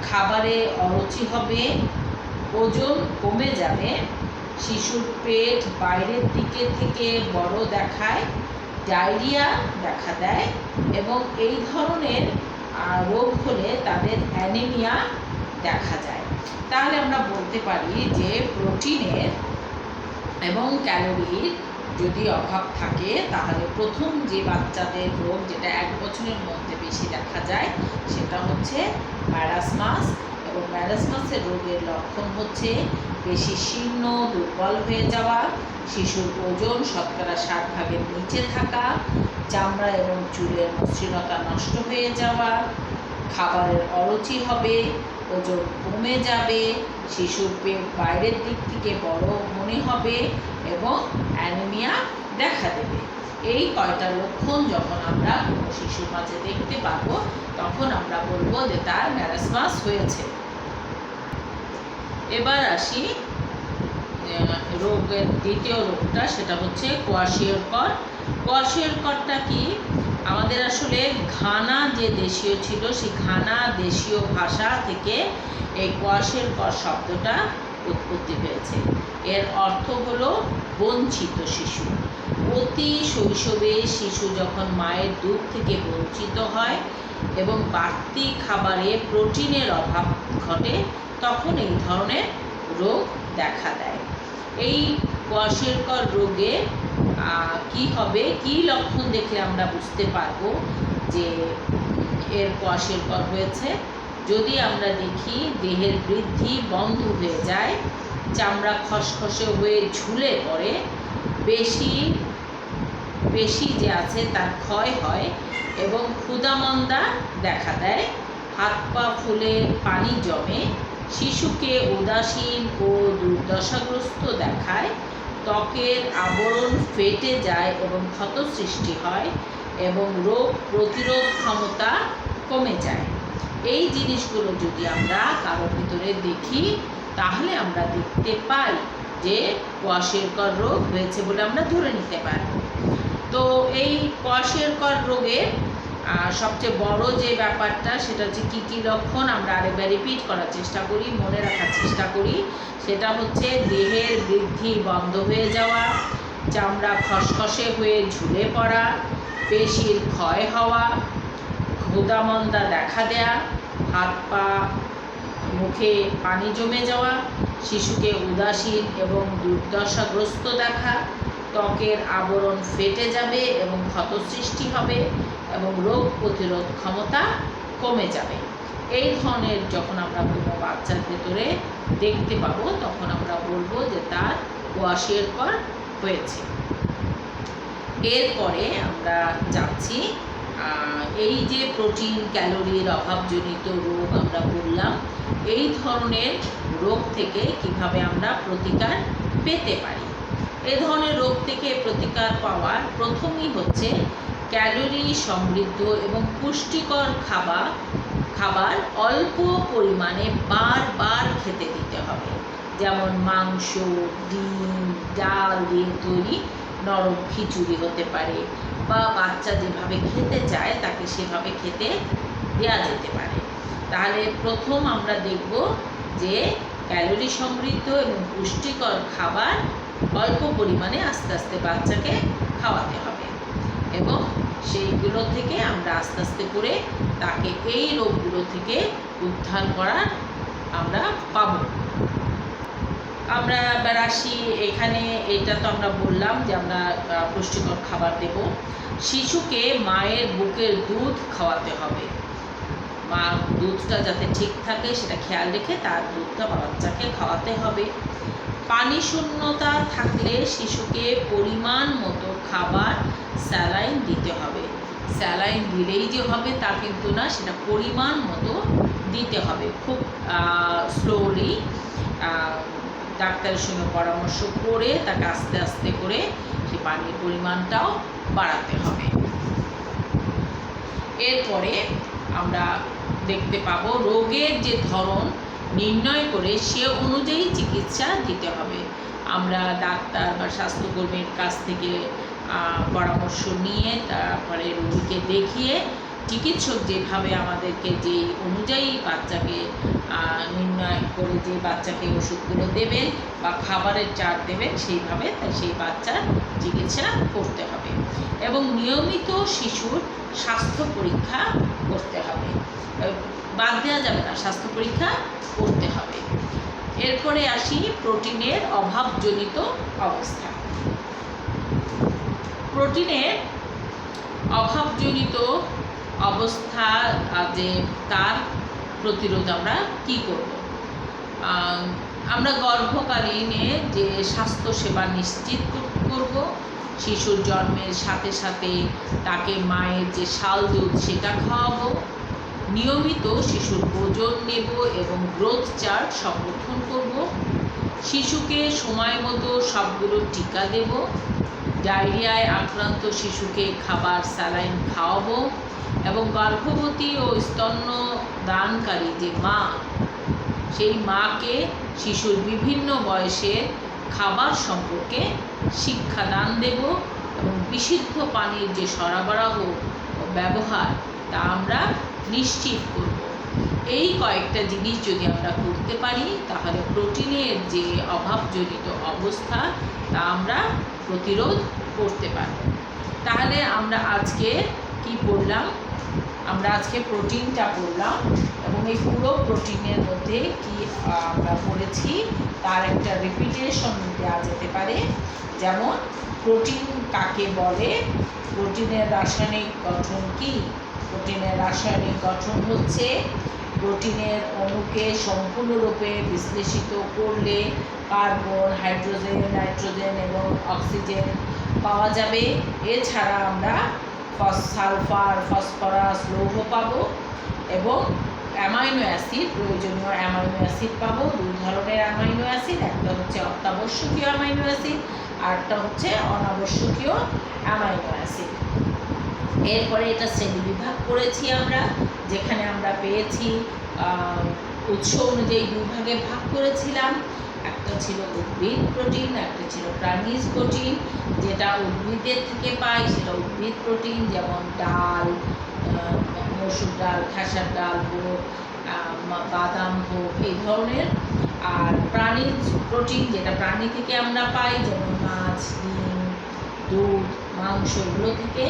খাবারে অরুচি হবে, ওজন কমে যাবে, শিশুর পেট বাইরের দিকে থেকে বড় দেখায়, ডায়রিয়া দেখা দেয় এবং এই ধরনের রোগ হলে তাদের অ্যানিমিয়া দেখা যায়। তাহলে আমরা বলতে পারি যে প্রোটিনের এবং ক্যালোরির যদি অভাব থাকে তাহলে প্রথম যে বাচ্চাদের রোগ যেটা 1 বছরের মধ্যে বেশি দেখা যায় সেটা হচ্ছে ম্যারাসমাস। এবং ম্যারাসমাসের রোগের লক্ষণ হচ্ছে পেশি শীর্ণ, দুর্বল হয়ে যাওয়া, শিশুর ওজন শতকরা 60 ভাগের নিচে থাকা, চামড়া এবং চুলের মসৃণতা নষ্ট হয়ে যাওয়া, খাবারের অরুচি হবে, ওজন কমে যাবে, শিশুর পেট বাইরের দিক থেকে বড় মনে হবে এবং অ্যানিমিয়া দেখা দেবে। এই কয়টা লক্ষণ যখন আমরা কোনো শিশুর মাঝে দেখতে পাবো তখন আমরা বলবো যে তার ম্যারাসমাস হয়েছে। এবার আসি রোগের দ্বিতীয় রোগটা, সেটা হচ্ছে কোয়াশিয়রকর। কোয়াশিয়রকরটা কি? আমাদের আসলে ঘানা যে দেশীয় ছিল সেই ঘানা দেশীয় ভাষা থেকে এই কোয়াশিয়রকর শব্দটা উৎপত্তি হয়েছে। এর অর্থ হলো বঞ্চিত শিশু। অতি শৈশবে শিশু যখন মায়ের দুধ থেকে বঞ্চিত হয় এবং বাড়তি খাবারে প্রোটিনের অভাব ঘটে তখন এই ধরনের রোগ দেখা দেয়। এই কোয়াশিয়রকর রোগে কি হবে, কি লক্ষণ দেখে আমরা বুঝতে পারবো যে এর কোয়াশিয়রকর হয়েছে? যদি আমরা দেখি দেহের বৃদ্ধি বন্ধ হয়ে যায়, চামড়া খসখসে হয়ে ঝুলে পড়ে, পেশি যে আছে তার ক্ষয় হয় এবং ক্ষুধামন্দা দেখা দেয়, হাত পা ফুলে পানি জমে, শিশুকে উদাসীন ও দুর্দশাগ্রস্ত দেখায়, ত্বকের আবরণ ফেটে যায় এবং ক্ষত সৃষ্টি হয় এবং রোগ প্রতিরোধ ক্ষমতা কমে যায়। এই জিনিসগুলো যদি আমরা কারোর ভিতরে দেখি তাহলে আমরা দেখতে পাই যে কোয়াশিয়রকর রোগ হয়েছে বলে আমরা ধরে নিতে পারি। তো এই কোয়াশিয়রকর রোগের সবচেয়ে বড় যে ব্যাপারটা সেটা হচ্ছে কী কী লক্ষণ আমরা আরেকবার রিপিট করার চেষ্টা করি, মনে রাখার চেষ্টা করি। সেটা হচ্ছে দেহের বৃদ্ধি বন্ধ হয়ে যাওয়া, চামড়া খসখসে হয়ে ঝুলে পড়া, পেশির ক্ষয় হওয়া, ক্ষুধামন্দা দেখা দেয়া, হাত পা মুখে পানি জমে যাওয়া, শিশুকে উদাসীন এবং দুর্দশাগ্রস্ত দেখা, ত্বকের আবরণ ফেটে যাবে এবং ক্ষত সৃষ্টি হবে এবং রোগ প্রতিরোধ ক্ষমতা কমে যাবে। এই ধরনের যখন আমরা কোনো বাচ্চার ভেতরে দেখতে পাবো তখন আমরা বলবো যে তার কোয়াশিয়রকর হয়েছে। এরপরে আমরা যাচ্ছি এই যে প্রোটিন ক্যালোরির অভাবজনিত রোগ আমরা বললাম, এই ধরনের রোগ থেকে কিভাবে আমরা প্রতিকার পেতে পারি। এই ধরনের রোগ থেকে প্রতিকার পাওয়ার প্রথমই হচ্ছে ক্যালোরি সমৃদ্ধ এবং পুষ্টিকর খাবার অল্প পরিমাণে বারবার খেতে দিতে হবে। যেমন মাংস, ডিম, ডাল দিয়ে তৈরি নরম খিচুড়ি হতে পারে, বা বাচ্চা যেভাবে খেতে চায় তাকে সেভাবে খেতে দেওয়া যেতে পারে। তাহলে প্রথম আমরা দেখব যে ক্যালোরি সমৃদ্ধ এবং পুষ্টিকর খাবার অল্প পরিমাণে আস্তে আস্তে বাচ্চাকে খাওয়াতে হবে এবং সেইগুলো থেকে আমরা আস্তে আস্তে করে তাকে এই রোগগুলো থেকে উদ্ধার করার আমরা পাব। আমরা এবার আসি এখানে, এটা তো আমরা বললাম যে আমরা পুষ্টিকর খাবার দেব। শিশুকে মায়ের বুকের দুধ খাওয়াতে হবে। মা দুধটা যাতে ঠিক থাকে সেটা খেয়াল রেখে তার দুধটা বাচ্চাকে খাওয়াতে হবে। পানি শূন্যতা থাকলে শিশুকে পরিমাণ মতো খাবার স্যালাইন দিতে হবে। স্যালাইন দিলেই যে হবে তা কিন্তু না, সেটা পরিমাণ মতো দিতে হবে। খুব স্লোলি ডাক্তারের সঙ্গে পরামর্শ করে তাকে আস্তে আস্তে করে সেই পানির পরিমাণটাও বাড়াতে হবে। এরপরে আমরা দেখতে পাবো রোগের যে ধরন নির্ণয় করে সে অনুযায়ী চিকিৎসা দিতে হবে। আমরা ডাক্তার বা স্বাস্থ্যকর্মীর কাছ থেকে পরামর্শ নিয়ে তারপরে রোগীকে দেখিয়ে চিকিৎসক যেভাবে আমাদেরকে যেই অনুযায়ী বাচ্চাকে নির্ণয় করে যে বাচ্চাকে ওষুধগুলো দেবেন বা খাবারের চার্ট দেবেন সেইভাবে সেই বাচ্চার চিকিৎসা করতে হবে। এবং নিয়মিত শিশুর স্বাস্থ্য পরীক্ষা করতে হবে, বাদ দেওয়া যাবে না, স্বাস্থ্য পরীক্ষা করতে হবে। এরপরে আসি প্রোটিনের অভাবজনিত অবস্থা। প্রোটিনের অভাবজনিত অবস্থা যে তার প্রতিরোধ আমরা কি করব? আমরা গর্ভকালীনে যে স্বাস্থ্যসেবা নিশ্চিত করব। শিশুর জন্মের সাথে সাথে তাকে মায়ের যে শাল দুধ সেটা খাওয়াবো। নিয়মিত শিশুর ওজন নেব এবং গ্রোথ চার্ট সংরক্ষণ করব। শিশুকে সময় মতো সবগুলো টিকা দেব। ডায়রিয়ায় আক্রান্ত শিশুকে খাবার স্যালাইন খাওয়াবো এবং গর্ভবতী ও স্তন্যদানকারী যে মা, সেই মাকে শিশুর বিভিন্ন বয়সের খাবার সম্পর্কে শিক্ষাদান দেব এবং বিশুদ্ধ পানির যে সরবরাহ ও ব্যবহার তা আমরা নিশ্চিত করব। এই কয়েকটা জিনিস যদি আমরা করতে পারি তাহলে প্রোটিনের যে অভাবজনিত অবস্থা তা আমরা প্রতিরোধ করতে পারব। তাহলে আমরা আজকে কি পড়লাম? আমরা আজকে প্রোটিনটা পড়লাম এবং এই পুরো প্রোটিনের মধ্যে কি আমরা পড়েছি তার একটা রিপিটেশন দেওয়া যেতে পারে। যেমন প্রোটিন কাকে বলে, প্রোটিনের রাসায়নিক গঠন কি? প্রোটিনের রাসায়নিক গঠন হচ্ছে প্রোটিনের অণুকে সম্পূর্ণরূপে বিশ্লেষিত করলে কার্বন, হাইড্রোজেন, নাইট্রোজেন এবং অক্সিজেন পাওয়া যাবে। এছাড়া আমরা সালফার, ফসফরাস, লৌহ পাবো এবং অ্যামাইনো অ্যাসিড, প্রয়োজনীয় অ্যামাইনো অ্যাসিড পাবো। দুই ধরনের অ্যামাইনো অ্যাসিড, একটা হচ্ছে অত্যাবশ্যকীয় অ্যামাইনো অ্যাসিড আর একটা হচ্ছে অনাবশ্যকীয় অ্যামাইনো অ্যাসিড। এরপরে এটা শ্রেণীবিভাগ করেছি আমরা, যেখানে আমরা পেয়েছি উৎস অনুযায়ী দুই ভাগে ভাগ করেছিলাম। একটা ছিল উদ্ভিদ প্রোটিন, একটা ছিল প্রাণীজ প্রোটিন। যেটা উদ্ভিদের থেকে পাই সেটা উদ্ভিদ প্রোটিন, যেমন ডাল, মসুর ডাল, খেসার ডাল হোক, বাদাম হোক, এই ধরনের। আর প্রাণীজ প্রোটিন যেটা প্রাণী থেকে আমরা পাই, যেমন মাছ, ডিম, দুধ, মাংস, এগুলো থেকে।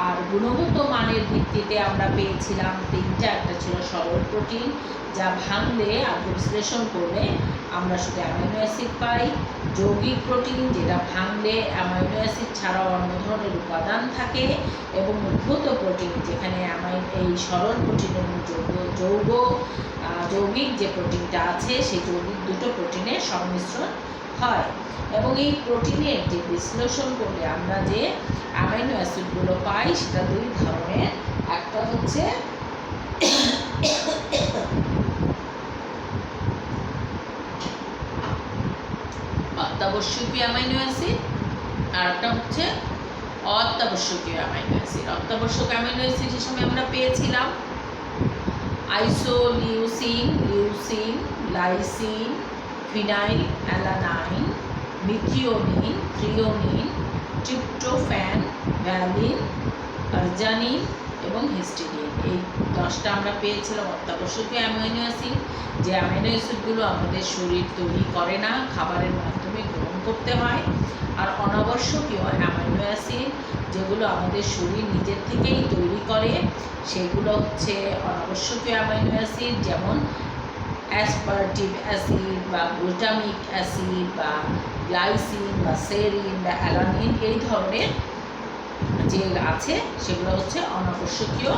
আর গুণগত মানের ভিত্তিতে আমরা পেয়েছিলাম তিনটা। একটা ছিল সরল প্রোটিন, যা ভাঙলে আর বিশ্লেষণ করলে আমরা শুধু অ্যামাইনো অ্যাসিড পাই। যৌগিক প্রোটিন, যেটা ভাঙলে অ্যামাইনো অ্যাসিড ছাড়াও অন্য ধরনের উপাদান থাকে। এবং উদ্ভূত প্রোটিন, যেখানে এই সরল প্রোটিনের যৌগিক যে প্রোটিনটা আছে সেই যৌগিক দুটো প্রোটিনের সংমিশ্রণ হয়। এবং এই প্রোটিনের যে বিশ্লেষণ করলে আমরা যে অ্যামাইনো অ্যাসিডগুলো পাই সেটা দুই ধরনের। একটা হচ্ছে অত্যাবশ্যকীয় অ্যামাইনো অ্যাসিড আর একটা হচ্ছে অত্যাবশ্যকীয় অ্যামাইনো অ্যাসিড। অত্যাবশ্যক অ্যামাইনো অ্যাসিড হিসেবে আমরা পেয়েছিলাম isoleucine, leucine, lysine, phenyl alanine, methionine, threonine, tryptophan, valine, arginine এবং হিস্টিডিন। এই 10টা আমরা পেয়েছিলাম অত্যাবশ্যকীয় অ্যামাইনো অ্যাসিড, যে অ্যামাইনো অ্যাসিডগুলো আমাদের শরীর তৈরি করে না, খাবারের মাধ্যমে গ্রহণ করতে হয়। আর অনাবশ্যকীয় অ্যামাইনো অ্যাসিড, যেগুলো আমাদের শরীর নিজের থেকেই তৈরি করে, সেগুলো হচ্ছে অনাবশ্যকীয় অ্যামাইনো অ্যাসিড, যেমন অ্যাসপারটিক অ্যাসিড বা গ্লুটামিক অ্যাসিড বা গ্লাইসিন বা সেরিন বা অ্যালানিন, এই ধরনের যে আছে সেগুলো হচ্ছে অনাবশ্যকীয়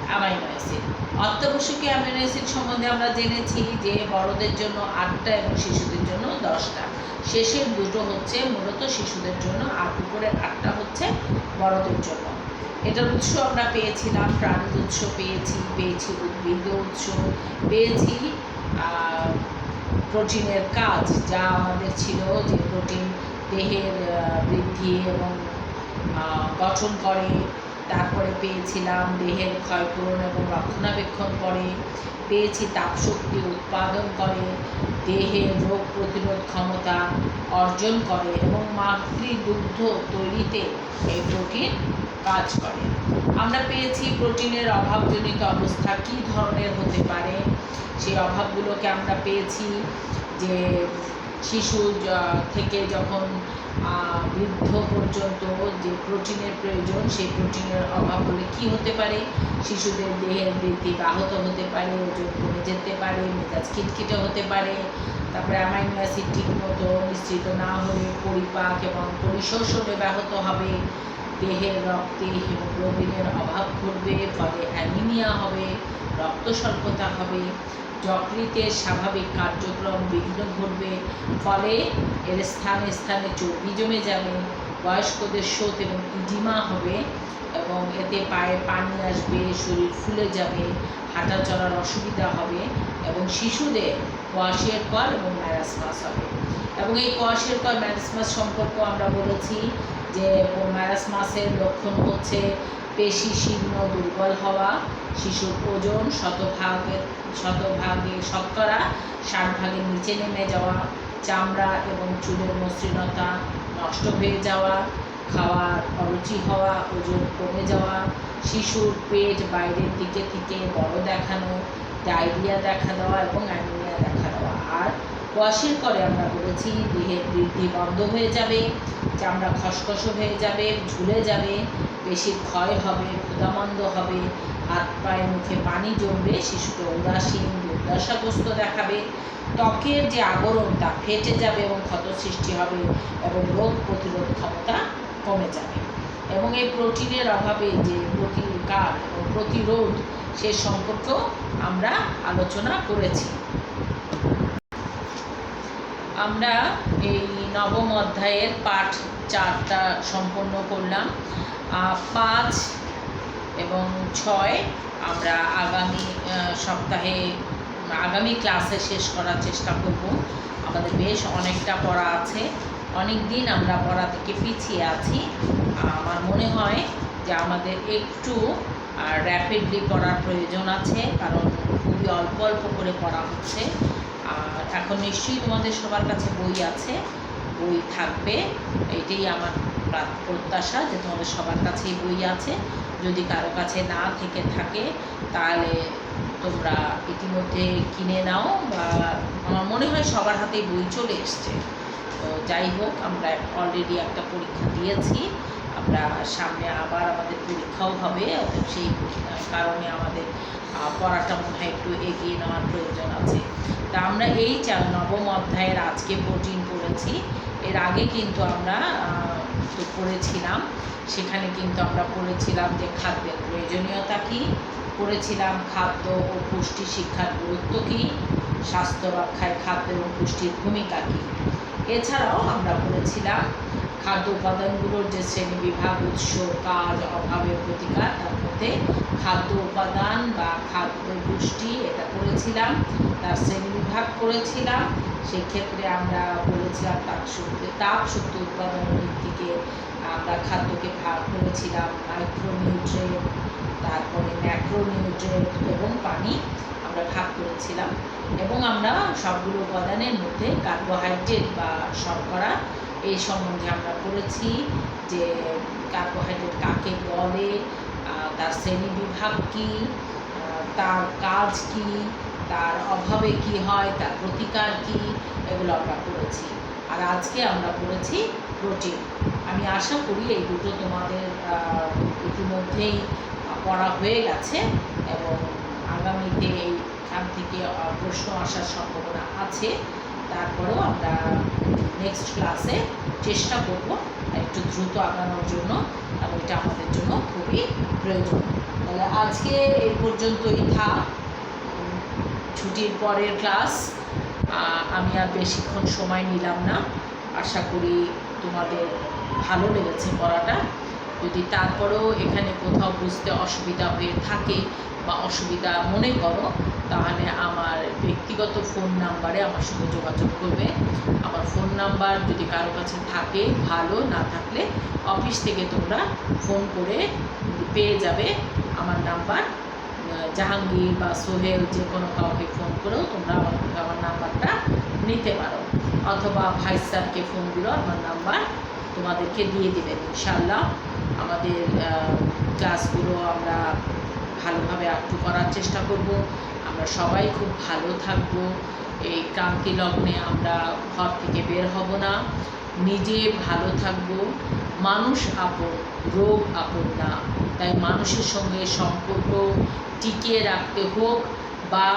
অ্যামাইনো অ্যাসিড। অত্যাবশ্যকীয় অ্যামাইনো অ্যাসিড সম্বন্ধে আমরা জেনেছি যে বড়দের জন্য 8টা এবং শিশুদের জন্য 10টা। শেষের দুটো হচ্ছে মূলত শিশুদের জন্য, আর উপরের 8টা হচ্ছে বড়দের জন্য। এটার উৎস আমরা পেয়েছিলাম প্রাণীজ উৎস, পেয়েছি উদ্ভিদ উৎস, পেয়েছি প্রোটিনের কাজ, যা আমাদের ছিল যে প্রোটিন দেহের বৃদ্ধি এবং গঠন করে। তারপরে পেয়েছিলাম দেহের ক্ষয়পূরণ এবং রক্ষণাবেক্ষণ করে। পেয়েছি তাপশক্তি উৎপাদন করে, দেহের রোগ প্রতিরোধ ক্ষমতা অর্জন করে এবং মাতৃদুগ্ধ তৈরিতে এই প্রোটিন কাজ করে। আমরা পেয়েছি প্রোটিনের অভাবজনিত অবস্থা কী ধরনের হতে পারে। সেই অভাবগুলোকে আমরা পেয়েছি যে শিশু থেকে যখন বৃদ্ধ পর্যন্ত যে প্রোটিনের প্রয়োজন, সেই প্রোটিনের অভাব হলে কী হতে পারে। শিশুদের দেহের বৃদ্ধি ব্যাহত হতে পারে, ওজন কমে যেতে পারে, মেজাজ খিটখিটে হতে পারে। তারপরে অ্যামাইনো অ্যাসিড ঠিকমতো নিঃসৃত না হলে পরিপাক এবং পরিশোষণে ব্যাহত হবে, দেহের রক্তে হিমোগ্লোবিনের অভাব ঘটবে, ফলে অ্যানিমিয়া হবে, রক্ত স্বল্পতা হবে, যকৃতের স্বাভাবিক কার্যক্রম বিঘ্ন ঘটবে, ফলে এর স্থানে স্থানে চর্বি জমে যাবে, বয়স্কদের শোথ এবং ইডিমা হবে এবং এতে পায়ে পানি আসবে, শরীর ফুলে যাবে, হাঁটা চলার অসুবিধা হবে এবং শিশুদের কোয়াশিয়রকর এবং ম্যারাসমাস হবে। এবং এই কোয়াশিয়রকর ম্যারাসমাস সম্পর্ক আমরা বলেছি যে ম্যারাসমাসের লক্ষণ হচ্ছে পেশি শীর্ণ দুর্বল হওয়া, শিশুর ওজন শতভাগে 60% নিচে নেমে যাওয়া, চামড়া এবং চুলের মসৃণতা নষ্ট হয়ে যাওয়া, খাওয়ার অরুচি হওয়া, ওজন কমে যাওয়া, শিশুর পেট বাইরের দিকে থেকে বড় দেখানো, ডায়রিয়া দেখা দেওয়া এবং অ্যানিমিয়া দেখা দেওয়া। আর কোয়াশিয়রকরে আমরা বলেছি দেহের বৃদ্ধি বন্ধ হয়ে যাবে, চামড়া খসখসে হয়ে যাবে, ঝুলে যাবে, পেশির ক্ষয় হবে, ক্ষুধামন্দ হবে, হাত পায়ে মুখে পানি জমবে, শিশুকে উদাসীন দুর্দশাগ্রস্ত দেখাবে, ত্বকের যে আবরণ তা ফেটে যাবে এবং ক্ষত সৃষ্টি হবে এবং রোগ প্রতিরোধ ক্ষমতা কমে যাবে। এবং এই প্রোটিনের অভাবে যে প্রতিকার এবং প্রতিরোধ সে সম্পর্কেও আমরা আলোচনা করেছি। আমরা এই নবম অধ্যায়ের পাঠ 4টা সম্পন্ন করলাম। 5 এবং 6 আমরা আগামী সপ্তাহে আগামী ক্লাসে শেষ করার চেষ্টা করব। আমাদের বেশ অনেকটা পড়া আছে, অনেক দিন আমরা পড়া থেকে পিছিয়ে আছি। আমার মনে হয় যে আমাদের একটু র্যাপিডলি পড়ার প্রয়োজন আছে, কারণ খুবই অল্প অল্প করে পড়া হচ্ছে। আর এখন নিশ্চয়ই তোমাদের সবার কাছে বই আছে, বই থাকবে, এটাই আমার প্রত্যাশা যে তোমাদের সবার কাছেই বই আছে। যদি কারো কাছে না থেকে থাকে তাহলে তোমরা ইতিমধ্যে কিনে নাও, বা আমার মনে হয় সবার হাতেই বই চলে এসছে। তো যাই হোক, আমরা অলরেডি একটা পরীক্ষা দিয়েছি, আমরা সামনে আবার আমাদের পরীক্ষাও হবে, সেই কারণে আমাদের পড়াটা মনে হয় একটু এগিয়ে নেওয়ার প্রয়োজন আছে। তা আমরা এই নবম অধ্যায়ের আজকে প্রোটিন পড়েছি। এর আগে কিন্তু আমরা পড়েছিলাম, সেখানে কিন্তু আমরা পড়েছিলাম যে খাদ্যের প্রয়োজনীয়তা কী, পড়েছিলাম খাদ্য ও পুষ্টি শিক্ষার গুরুত্ব কী, স্বাস্থ্য রক্ষায় খাদ্য এবং পুষ্টির ভূমিকা কী। এছাড়াও আমরা পড়েছিলাম খাদ্য উপাদানগুলোর যে শ্রেণীবিভাগ, উৎস, কাজ, অভাবের প্রতিকার, তার মধ্যে খাদ্য উপাদান বা খাদ্য পুষ্টি এটা পড়েছিলাম, তার শ্রেণীবিভাগ করেছিলাম। সেক্ষেত্রে আমরা বলেছিলাম তাপশক্তি উৎপাদনের দিক থেকে আমরা খাদ্যকে ভাগ করেছিলাম মাইক্রোনিউট্রিয়েন্ট, তারপরে ম্যাক্রোনিউট্রিয়েন্ট এবং পানি আমরা ভাগ করেছিলাম। এবং আমরা সবগুলো উপাদানের মধ্যে কার্বোহাইড্রেট বা শর্করা এই সম্বন্ধে আমরা পড়েছি যে কার্বোহাইড্রেট কাকে বলে, তার শ্রেণীবিভাগ কী, তার কাজ কী, তার অভাবে কি হয়, তার প্রতিকার কী, এগুলো আমরা পড়েছি। আর আজকে আমরা পড়েছি প্রোটিন। আমি আশা করি এই দুটো তোমাদের ইতিমধ্যেই পড়া হয়ে গেছে এবং আগামীতে এইখান থেকে প্রশ্ন আসার সম্ভাবনা আছে। তারপরেও আমরা নেক্সট ক্লাসে চেষ্টা করব একটু দ্রুত আগানোর জন্য, এবং এটা আমাদের জন্য খুবই প্রয়োজন। তাহলে আজকে এই পর্যন্তই থাক, ছুটির পরের ক্লাস। আমি আর বেশিক্ষণ সময় নিলাম না। আশা করি তোমাদের ভালো লেগেছে পড়াটা। যদি তারপরেও এখানে কোথাও বুঝতে অসুবিধা হয়ে থাকে বা অসুবিধা মনে করো, তাহলে আমার ব্যক্তিগত ফোন নাম্বারে আমার সঙ্গে যোগাযোগ করবে। আমার ফোন নাম্বার যদি কারো কাছে থাকে ভালো, না থাকলে অফিস থেকে তোমরা ফোন করে পেয়ে যাবে আমার নাম্বার। জাহাঙ্গীর বা সোহেল যে কোনো কাউকে ফোন করেও তোমরা আমার নাম্বারটা নিতে পারো, অথবা ভাই স্যারকে ফোন দিলেও আমার নাম্বার তোমাদেরকে দিয়ে দেবেন। ইনশাআল্লাহ আমাদের ক্লাসগুলো আমরা ভালোভাবে একটু করার চেষ্টা করব। আমরা সবাই খুব ভালো থাকব। এই ক্রান্তি লগ্নে আমরা ঘর থেকে বের হব না, নিজে ভালো থাকব। মানুষ আপন, রোগ আপন না। তাই মানুষের সঙ্গে সম্পর্ক টিকিয়ে রাখতে হোক বা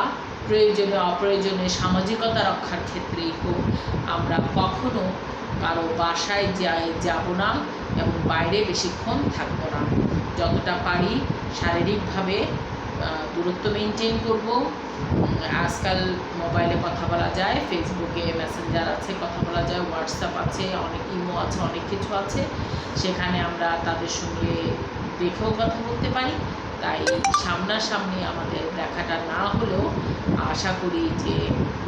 প্রয়োজনে অপ্রয়োজনে সামাজিকতা রক্ষার ক্ষেত্রেই হোক, আমরা কখনো কারো বাসায় যাব না এবং বাইরে বেশিক্ষণ থাকবো না। যতটা পারি শারীরিকভাবে দূরত্ব মেনটেন করব। আজকাল মোবাইলে কথা বলা যায়, ফেসবুকে মেসেঞ্জার আছে, কথা বলা যায়, হোয়াটসঅ্যাপ আছে, অনেক ইমো আছে, অনেক কিছু আছে, সেখানে আমরা তাদের সঙ্গে দেখেও কথা বলতে পারি। তাই সামনাসামনি আমাদের দেখাটা না হলেও আশা করি যে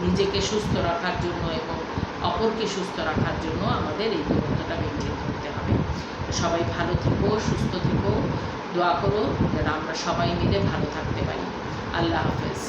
নিজেকে সুস্থ রাখার জন্য এবং অপরকে সুস্থ রাখার জন্য আমাদের এই দূরত্বটা মেনটেন করতে হবে। সবাই ভালো থেকো, সুস্থ থেকো, দোয়া করো যেন আমরা সবাই মিলে ভালো থাকতে পারি। আল্লাহ হাফেজ।